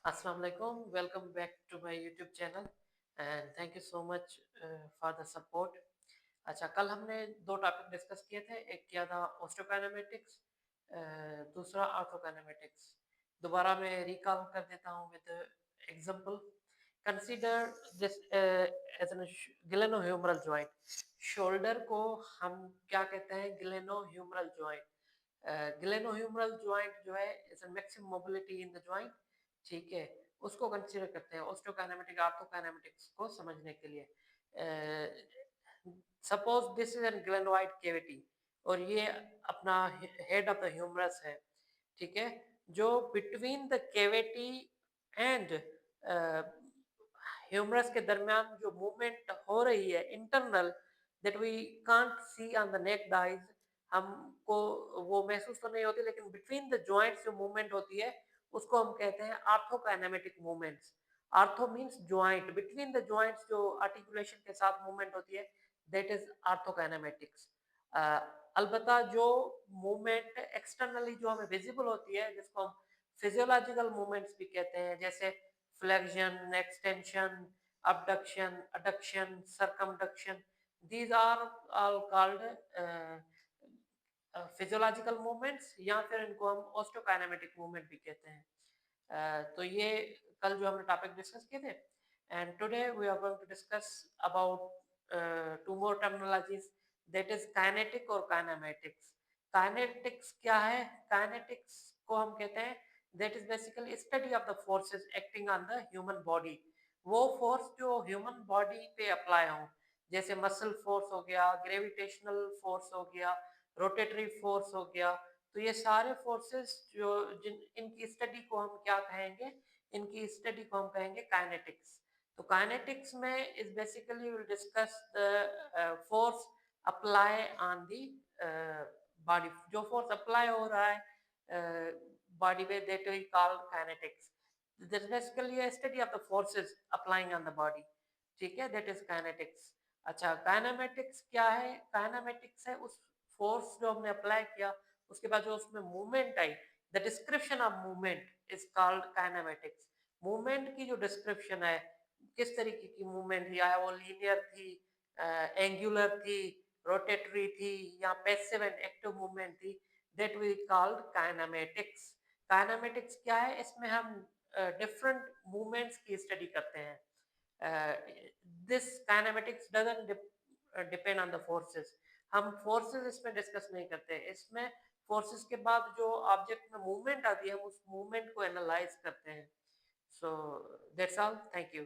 Assalamu alaikum. Welcome back to my YouTube channel and thank you so much for the support. अच्छा, कल हमने दो topic discuss किए थे। एक किया था ऑस्टियोकाइनेमेटिक्स, दूसरा ऑर्थोकाइनेमेटिक्स। दोबारा मैं रिकॉल कर देता हूँ with example. Consider this as an glenohumeral joint. Shoulder को हम क्या कहते हैं? ग्लेनोह्यूमरल जॉइंट। ग्लेनोह्यूमरल जॉइंट जो है is maximum mobility in the joint. ठीक है, उसको कंसीडर करते हैं ऑस्टियोकाइनेमेटिक ऑर्थोकाइनेमेटिक्स को समझने के लिए। Suppose this is an glenoid cavity और ये अपना हेड ऑफ द ह्यूमरस है। ठीक है, जो between the cavity and humerus के दरमियान जो मूवमेंट हो रही है internal, that we can't see on the naked eyes, हमको वो महसूस तो नहीं होती, लेकिन बिटवीन द जॉइंट्स जो मूवमेंट होती है उसको हम कहते हैं arthrokinematic movements. Arthro means joint, between the joints जो आर्टिकुलेशन के साथ मूवमेंट होती है, दैट इज आर्थोकाइनेमेटिक्स। अलबत्ता जो मूवमेंट एक्सटर्नली जो हमें विजिबल होती है, जिसको हम फिजियोलॉजिकल मूवमेंट्स भी कहते हैं, जैसे flexion, extension, abduction, adduction, circumduction, these are all called physiological movements, या फिर इनको हम ऑस्टियोकाइनेमेटिक मूवमेंट भी कहते हैं। तो ये कल जो हमने टॉपिक डिस्कस किए थे, and today we are going to discuss about two more terminologies, that is kinetic और काइनेमेटिक्स। काइनेटिक्स क्या है? काइनेटिक्स को हम कहते हैं that is basically study of the forces acting on the human body. वो फोर्स जो ह्यूमन बॉडी पे अप्लाई हो, जैसे मसल फोर्स हो गया, ग्रेविटेशनल फोर्स हो गया, रोटेटरी फोर्स हो गया। तो ये सारे फोर्सेस जो जिन इनकी स्टडी को हम क्या कहेंगे? इनकी स्टडी को हम कहेंगे काइनेटिक्स। तो काइनेटिक्स में is basically will discuss the force apply on the body. जो फोर्स अप्लाई हो रहा है बॉडी पे, that we call kinetics. This basically a study of the forces applying on the body। ठीक है, दैट इज काइनेटिक्स। अच्छा, kinematics क्या है? काइनेमेटिक्स है उस फोर्स जो हमने अप्लाई किया, उसके बाद जो उसमें movement I, the description of movement is called kinematics. Movement की जो डिस्क्रिप्शन है, किस तरीके की मूवमेंट थी, या वो लीनियर थी, एंगुलर थी, रोटेटरी थी, या पैसिव एंड एक्टिव मूवमेंट थी, that we called kinematics. Kinematics क्या है? इसमें हम डिफरेंट मूवमेंट्स की स्टडी करते हैं। This kinematics doesn't depend on the forces. हम फोर्सेस इसमें डिस्कस नहीं करते। इसमें फोर्सेस के बाद जो ऑब्जेक्ट में मूवमेंट आती है, हम उस मूवमेंट को एनालाइज करते हैं। So that's all, thank you.